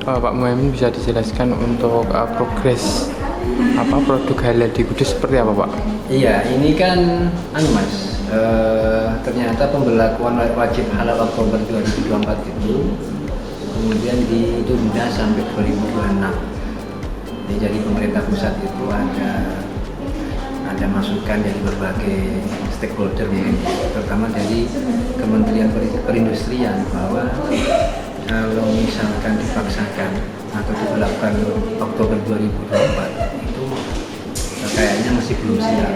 Pak Muhammad bisa dijelaskan untuk progres produk halal di Kudus seperti apa, Pak? Iya, ini kan Mas, ternyata pemberlakuan wajib halal Oktober 2024 itu kemudian ditunda sampai 2026. Jadi pemerintah pusat itu ada masukan dari berbagai stakeholder, terutama dari Kementerian Perindustrian, bahwa kalau misalkan dipaksakan atau diberlakukan Oktober 2024 itu kayaknya masih belum siap.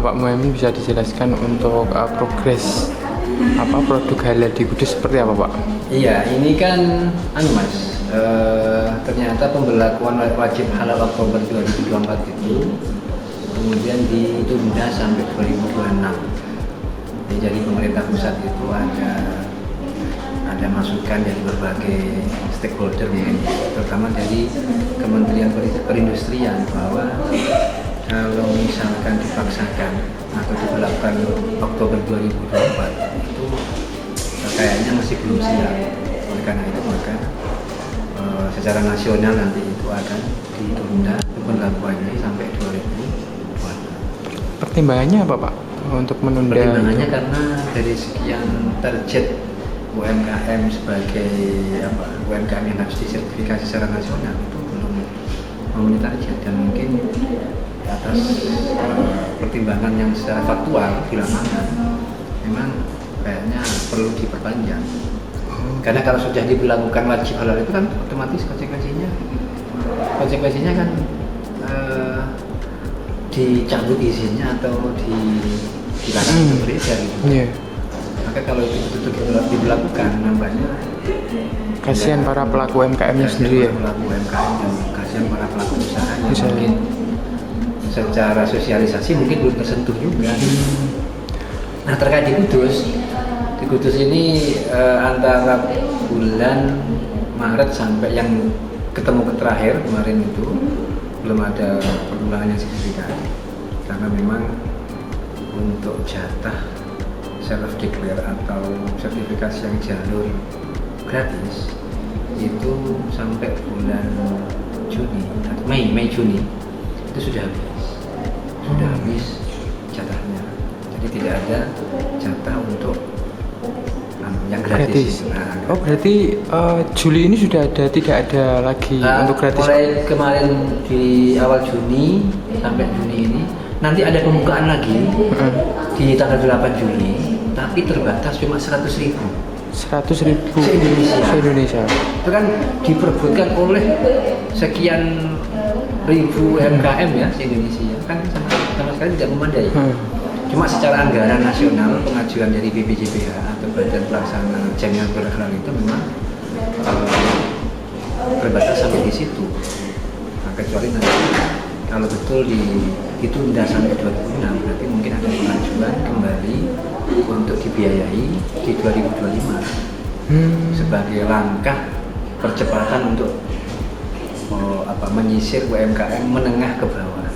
Pak Muhammad bisa dijelaskan untuk progres produk halal di Kudus seperti apa, Pak? Iya, ini kan Mas, ternyata pemberlakuan wajib halal Oktober 2024 itu kemudian ditunda sampai 2026. Jadi pemerintah pusat itu ada masukan dari berbagai stakeholder, terutama dari Kementerian Perindustrian, bahwa kalau misalkan dipaksakan atau diberlakukan Oktober 2024 itu kayaknya masih belum siap. Oleh karena itu maka secara nasional nanti itu akan ditunda pemberlakuannya sampai 2024. Pertimbangannya apa, Pak, untuk menunda? Pertimbangannya karena dari sekian target UMKM sebagai UMKM yang harus disertifikasi secara nasional itu belum memenuhi target, dan mungkin atas pertimbangan yang secara faktual di lapangan memang kayaknya perlu diperpanjang. Karena kalau sudah diberlakukan wajib halal itu kan otomatis konsekuensinya kan dicabut izinnya atau dilarang beredar gitu. Yeah. Maka kalau itu betul-betul diberlakukan, nampaknya kasihan para pelaku UMKM-nya sendiri ya. Pelaku UMKM dan kasihan para pelaku usaha yang mungkin secara sosialisasi mungkin belum tersentuh juga. Nah, terkait di Kudus ini antara bulan Maret sampai yang ketemu terakhir kemarin itu belum ada perkembangan yang signifikan, karena memang untuk jatah self declare atau sertifikasi yang jalur gratis itu sampai bulan Mei Juni itu sudah habis jatahnya. Jadi tidak ada jatah untuk yang gratis. Oh, berarti Juli ini sudah tidak ada lagi untuk gratis. Mulai kemarin di awal Juni sampai Juni ini nanti ada pembukaan lagi di tanggal 8 Juli, tapi terbatas cuma 100.000 se-Indonesia. Itu kan diperebutkan oleh sekian ribu UMKM ya se-Indonesia, kan sama sekali tidak memadai. Cuma secara anggaran nasional pengajuan dari BPJPH atau Badan Pelaksana Jaminan Halal itu memang terbatas sampai di situ. Nah, kecuali nanti kalau betul ditunda sampai 2006, berarti mungkin ada pengajuan kembali untuk dibiayai di 2025 sebagai langkah percepatan untuk menyisir UMKM menengah ke bawah.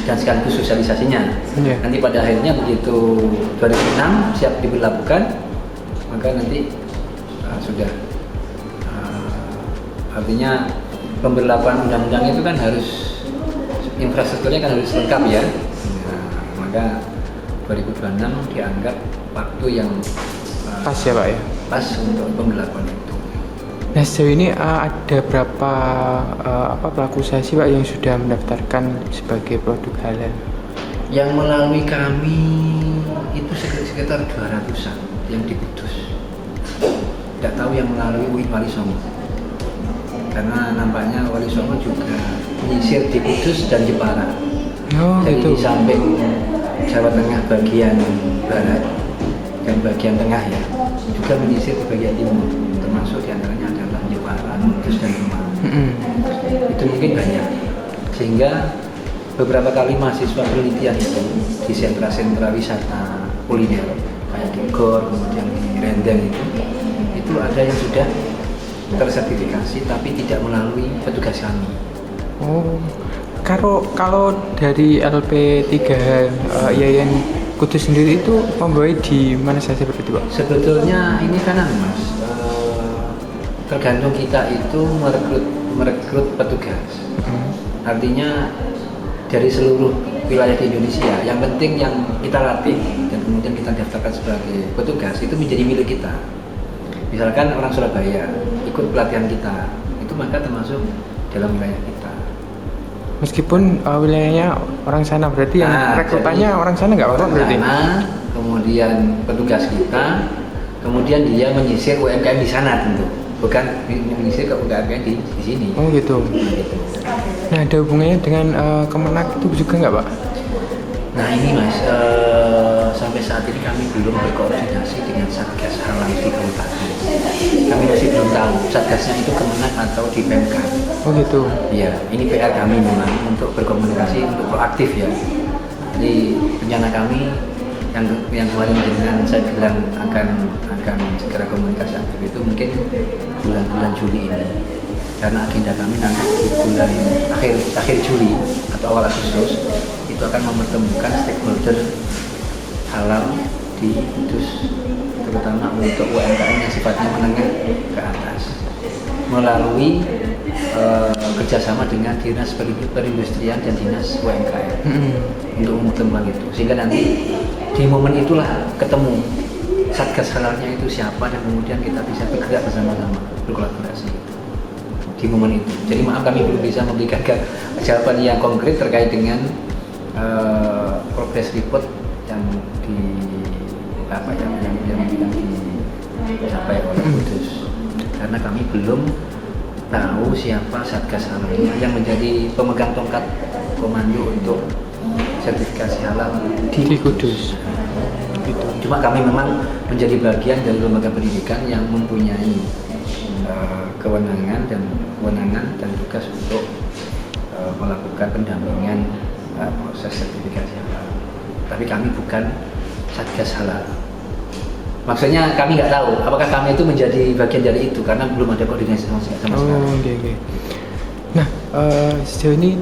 Dan sekaligus sosialisasinya. Yeah. Nanti pada akhirnya begitu 2006 siap diberlakukan, maka nanti sudah artinya pemberlakuan undang-undang itu kan harus infrastrukturnya kan harus lengkap ya. Nah, maka 2026 dianggap waktu yang pas ya, Pak ya. Pas untuk pemberlakuan itu. Nah, sejauh ini ada berapa pelaku usaha sih, Pak, yang sudah mendaftarkan sebagai produk halal? Yang melalui kami itu sekitar 200-an yang di Kudus. Tidak tahu yang melalui Wali Songo. Karena nampaknya Wali Songo juga menyisir di Kudus dan Jepara. gitu. Di samping Jawa Tengah bagian barat dan bagian tengah ya, juga menyisir di bagian timur, termasuk diantaranya adalah Jepara, Kudus dan Demak. Itu mungkin banyak, sehingga beberapa kali mahasiswa penelitian itu di sentra-sentra wisata kuliner kayak di Gor, kemudian di Rendeng itu ada yang sudah tersertifikasi tapi tidak melalui petugas kami. Oh, kalau dari LP3 Yayan Kudus sendiri itu membawa di mana saja seperti itu, Pak? Sebetulnya ini kan Mas, tergantung kita itu merekrut petugas. Artinya dari seluruh wilayah di Indonesia, yang penting yang kita latih dan kemudian kita daftarkan sebagai petugas itu menjadi milik kita. Misalkan orang Surabaya ikut pelatihan kita, itu maka termasuk dalam wilayah kita. Meskipun wilayahnya orang sana, berarti yang rekrutannya orang sana nggak apa-apa berarti? Sana, kemudian petugas kita, kemudian dia menyisir UMKM di sana tentu, bukan menyisir ke UMKM di sini. Oh gitu. Nah, ada hubungannya dengan Kemenak itu juga nggak, Pak? Nah ini Mas, sampai saat ini kami belum berkoordinasi dengan Satgas Halal di Kabupaten. Kami masih belum tahu Satgasnya itu Kemenak atau di Pemkab. Oh gitu. Iya, ini PR kami memang untuk berkomunikasi, untuk proaktif ya. Jadi rencana kami yang kemarin dengan saya bilang akan segera komunikasi aktif itu mungkin bulan-bulan Juli ini. Karena agenda kami nanti di bulan akhir Juli atau awal Agustus itu akan mempertemukan stakeholder halal di Kudus, terutama untuk UMKM yang sifatnya menengah ke atas, melalui kerjasama dengan Dinas Perindustrian dan Dinas UMKM untuk mempertemukan itu, sehingga nanti di momen itulah ketemu Satgas Halalnya itu siapa dan kemudian kita bisa bergerak bersama-sama, berkolaborasi di momen itu. Jadi maaf kami belum bisa memberikan jawaban yang konkret terkait dengan progress report yang dicapai oleh Kudus, karena kami belum tahu siapa Satgas Halalnya yang menjadi pemegang tongkat komando untuk sertifikasi halal di Kudus. Gitu. Cuma kami memang menjadi bagian dari lembaga pendidikan yang mempunyai kewenangan dan tugas untuk melakukan pendampingan proses sertifikasi halal. Tapi kami bukan Satgas Halal. Maksudnya kami nggak tahu apakah kami itu menjadi bagian dari itu karena belum ada koordinasi sama sekali. Okay. Nah, sejauh ini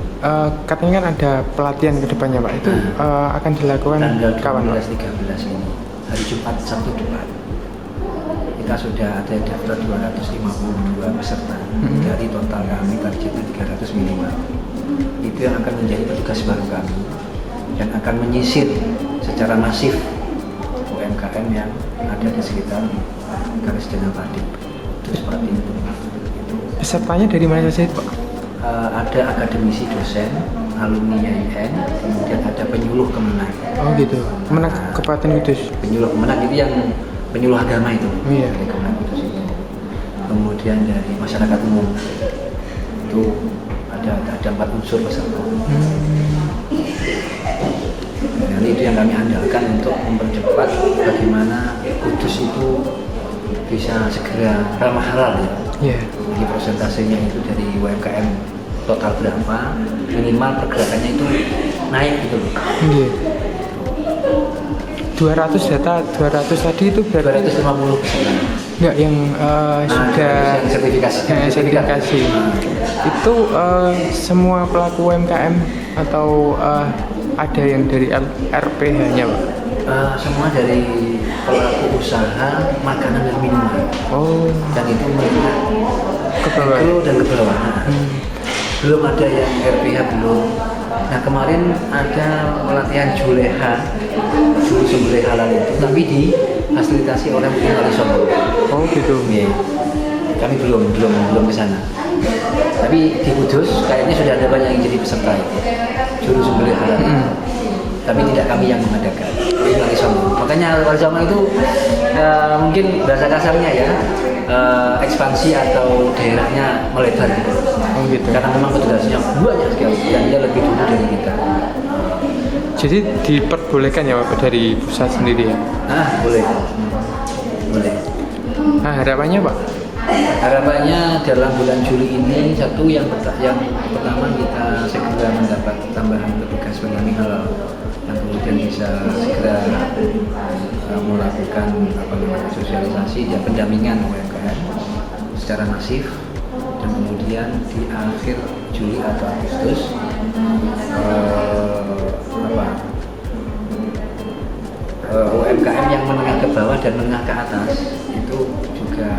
katanya kan ada pelatihan ke depannya, Pak. Itu akan dilakukan kapan? Tanggal 12-13 ini, hari Jumat, Sabtu depan. Kita sudah ada daftar 252 peserta dari total kami targetnya 300 minimal. Itu yang akan menjadi petugas baru kami yang akan menyisir secara masif UMKM yang ada di sekitar Garis Danau Padi. Itu seperti itu. Pesertanya dari mana saja, Pak? Ada akademisi dosen, alumni IAIN, kemudian ada penyuluh Kemenak. Oh gitu, Kemenak Kabupaten Kudus. Penyuluh Kemenak itu yang penyuluh agama itu, iya. Dari Kemenak Kudus itu. Kemudian dari masyarakat umum itu ada 4 unsur peserta. Dan itu yang kami andalkan untuk mempercepat bagaimana Kudus itu bisa segera ramah halal ya. Yeah. Jadi persentasenya itu dari UMKM total berapa, minimal pergerakannya itu naik gitu loh. Yeah. 200 tadi itu berarti 250. Enggak, yang sudah yang sertifikasi. Itu semua pelaku UMKM atau ada yang dari RPH-nya, Pak? Semua dari pelaku usaha makanan dan minuman. Oh. Dan itu mereka ke bawah. Mikro dan ke bawah. Belum ada yang RPH belum. Nah kemarin ada pelatihan Juleha, juru sembelih halal itu, tapi difasilitasi oleh Mungkin Wali Songo. Oh gitu. Yeah. Kami belum ke sana. Tapi di Kudus kayaknya sudah ada banyak yang jadi peserta itu, juru sembelih halal. Tapi tidak kami yang mengadakan, ini Wali Songo. Makanya Wali Songo itu mungkin bahasa kasarnya ya, ekspansi atau daerahnya melebar gitu. Oh gitu. Karena memang petugasnya banyak sekali dan dia lebih dulu dari kita. Jadi diperbolehkan ya Pak dari pusat sendiri ya? Boleh. Boleh. Nah harapannya Pak? Harapannya dalam bulan Juli ini yang pertama kita segera mendapat tambahan petugas penangani halal yang kemudian bisa segera melakukan sosialisasi dan pendampingan UMKM secara masif, dan kemudian di akhir Juli atau Agustus UMKM yang menengah ke bawah dan menengah ke atas itu juga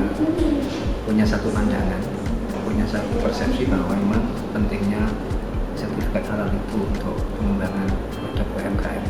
punya satu pandangan, punya satu persepsi bahwa memang pentingnya sertifikat halal itu untuk pengembangan produk UMKM.